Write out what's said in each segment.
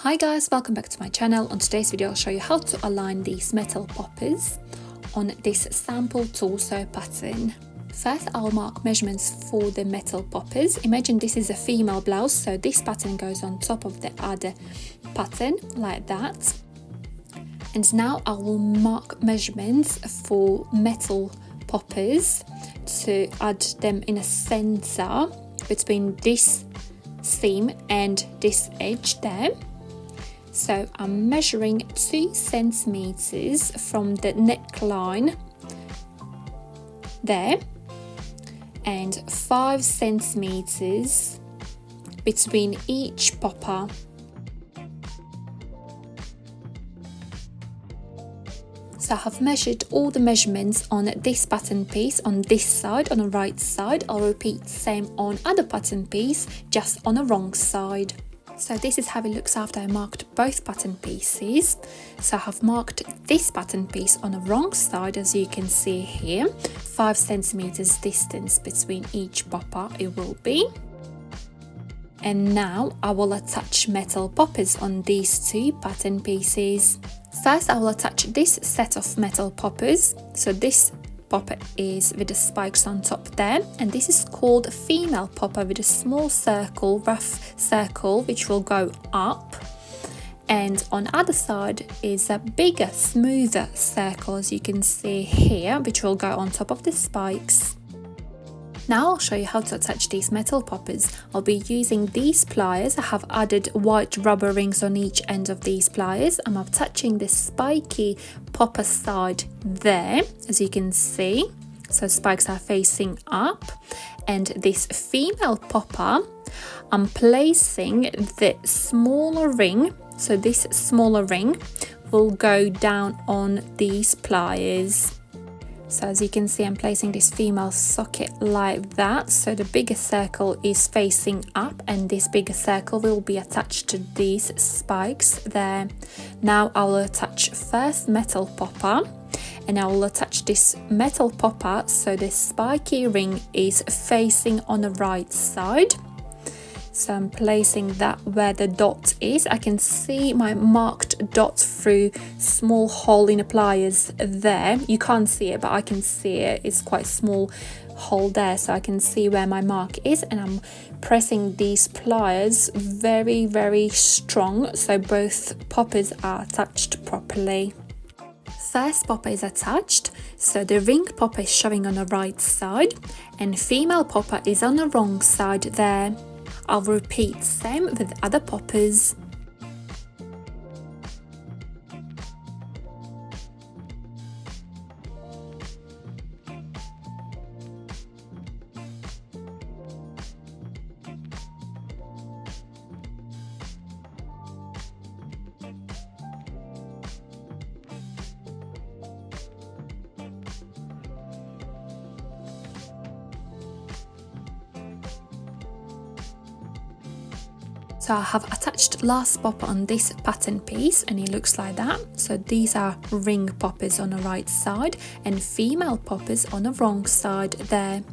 Hi guys, welcome back to my channel. On today's video I'll show you how to align these metal poppers on this sample torso pattern. First I'll mark measurements for the metal poppers. Imagine this is a female blouse, so this pattern goes on top of the other pattern like that. And now I will mark measurements for metal poppers to add them in a center between this seam and this edge there. So I'm measuring 2 centimeters from the neckline there and 5 centimeters between each popper. So I have measured all the measurements on this pattern piece on this side, on the right side. I'll repeat the same on other pattern piece, just on the wrong side. So this is how it looks after I marked both pattern pieces. So I have marked this pattern piece on the wrong side, as you can see here, 5 centimeters distance between each popper it will be. And now I will attach metal poppers on these 2 pattern pieces. First I will attach this set of metal poppers. So this popper is with the spikes on top there, and this is called a female popper with a small circle, rough circle, which will go up, and on the other side is a bigger, smoother circle, as you can see here, which will go on top of the spikes. Now I'll show you how to attach these metal poppers. I'll be using these pliers. I have added white rubber rings on each end of these pliers. I'm attaching the spiky popper side there, as you can see. So spikes are facing up. And this female popper, I'm placing the smaller ring. So this smaller ring will go down on these pliers. So as you can see, I'm placing this female socket like that. So the bigger circle is facing up and this bigger circle will be attached to these spikes there. Now I will attach first metal popper, and I will attach this metal popper so the spiky ring is facing on the right side. So I'm placing that where the dot is. I can see my marked dot through small hole in the pliers there. You can't see it, but I can see it. It's quite a small hole there, so I can see where my mark is, and I'm pressing these pliers very, very strong so both poppers are attached properly. First popper is attached, so the ring popper is showing on the right side and female popper is on the wrong side there. I'll repeat same with other poppers. So I have attached last popper on this pattern piece and it looks like that. So these are ring poppers on the right side and female poppers on the wrong side there.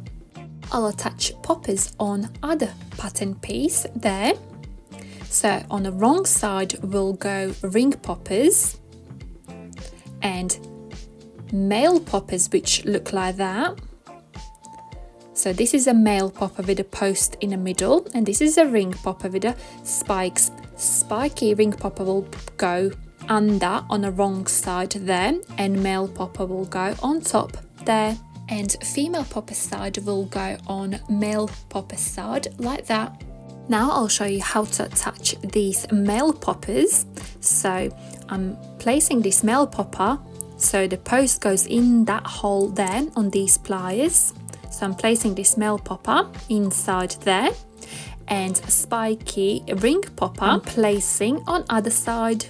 I'll attach poppers on other pattern piece there. So on the wrong side will go ring poppers and male poppers, which look like that. So this is a male popper with a post in the middle, and this is a ring popper with the spikes. Spiky ring popper will go under on the wrong side there, and male popper will go on top there. And female popper side will go on male popper side like that. Now I'll show you how to attach these male poppers. So I'm placing this male popper so the post goes in that hole there on these pliers. So I'm placing this male popper inside there, and spiky ring popper I'm placing on other side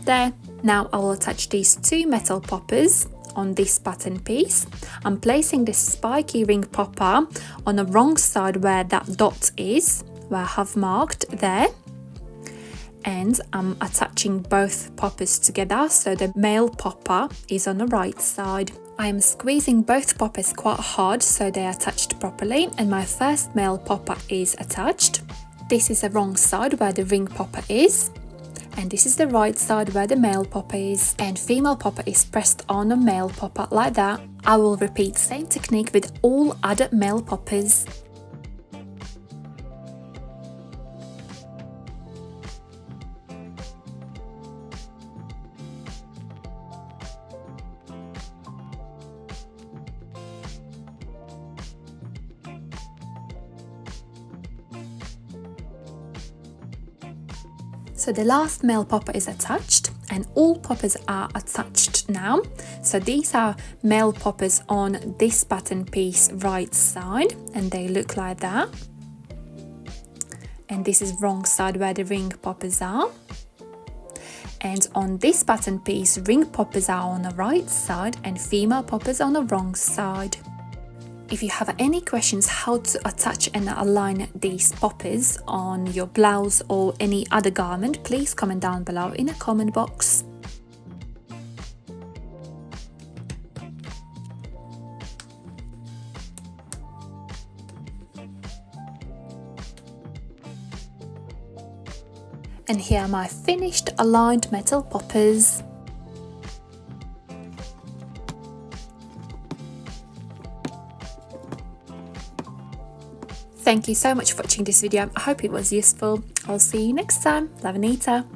there. Now I will attach these 2 metal poppers on this pattern piece. I'm placing this spiky ring popper on the wrong side where that dot is, where I have marked there. And I'm attaching both poppers together so the male popper is on the right side. I am squeezing both poppers quite hard so they are attached properly, and my first male popper is attached. This is the wrong side where the ring popper is, And this is the right side where the male popper is, and female popper is pressed on the male popper like that. I will repeat same technique with all other male poppers. So the last male popper is attached, and all poppers are attached now. So these are male poppers on this pattern piece right side, and they look like that. And this is wrong side where the ring poppers are. And on this pattern piece, ring poppers are on the right side and female poppers on the wrong side. If you have any questions how to attach and align these poppers on your blouse or any other garment, please comment down below in the comment box. And here are my finished aligned metal poppers. Thank you so much for watching this video. I hope it was useful. I'll see you next time. Love, Anita.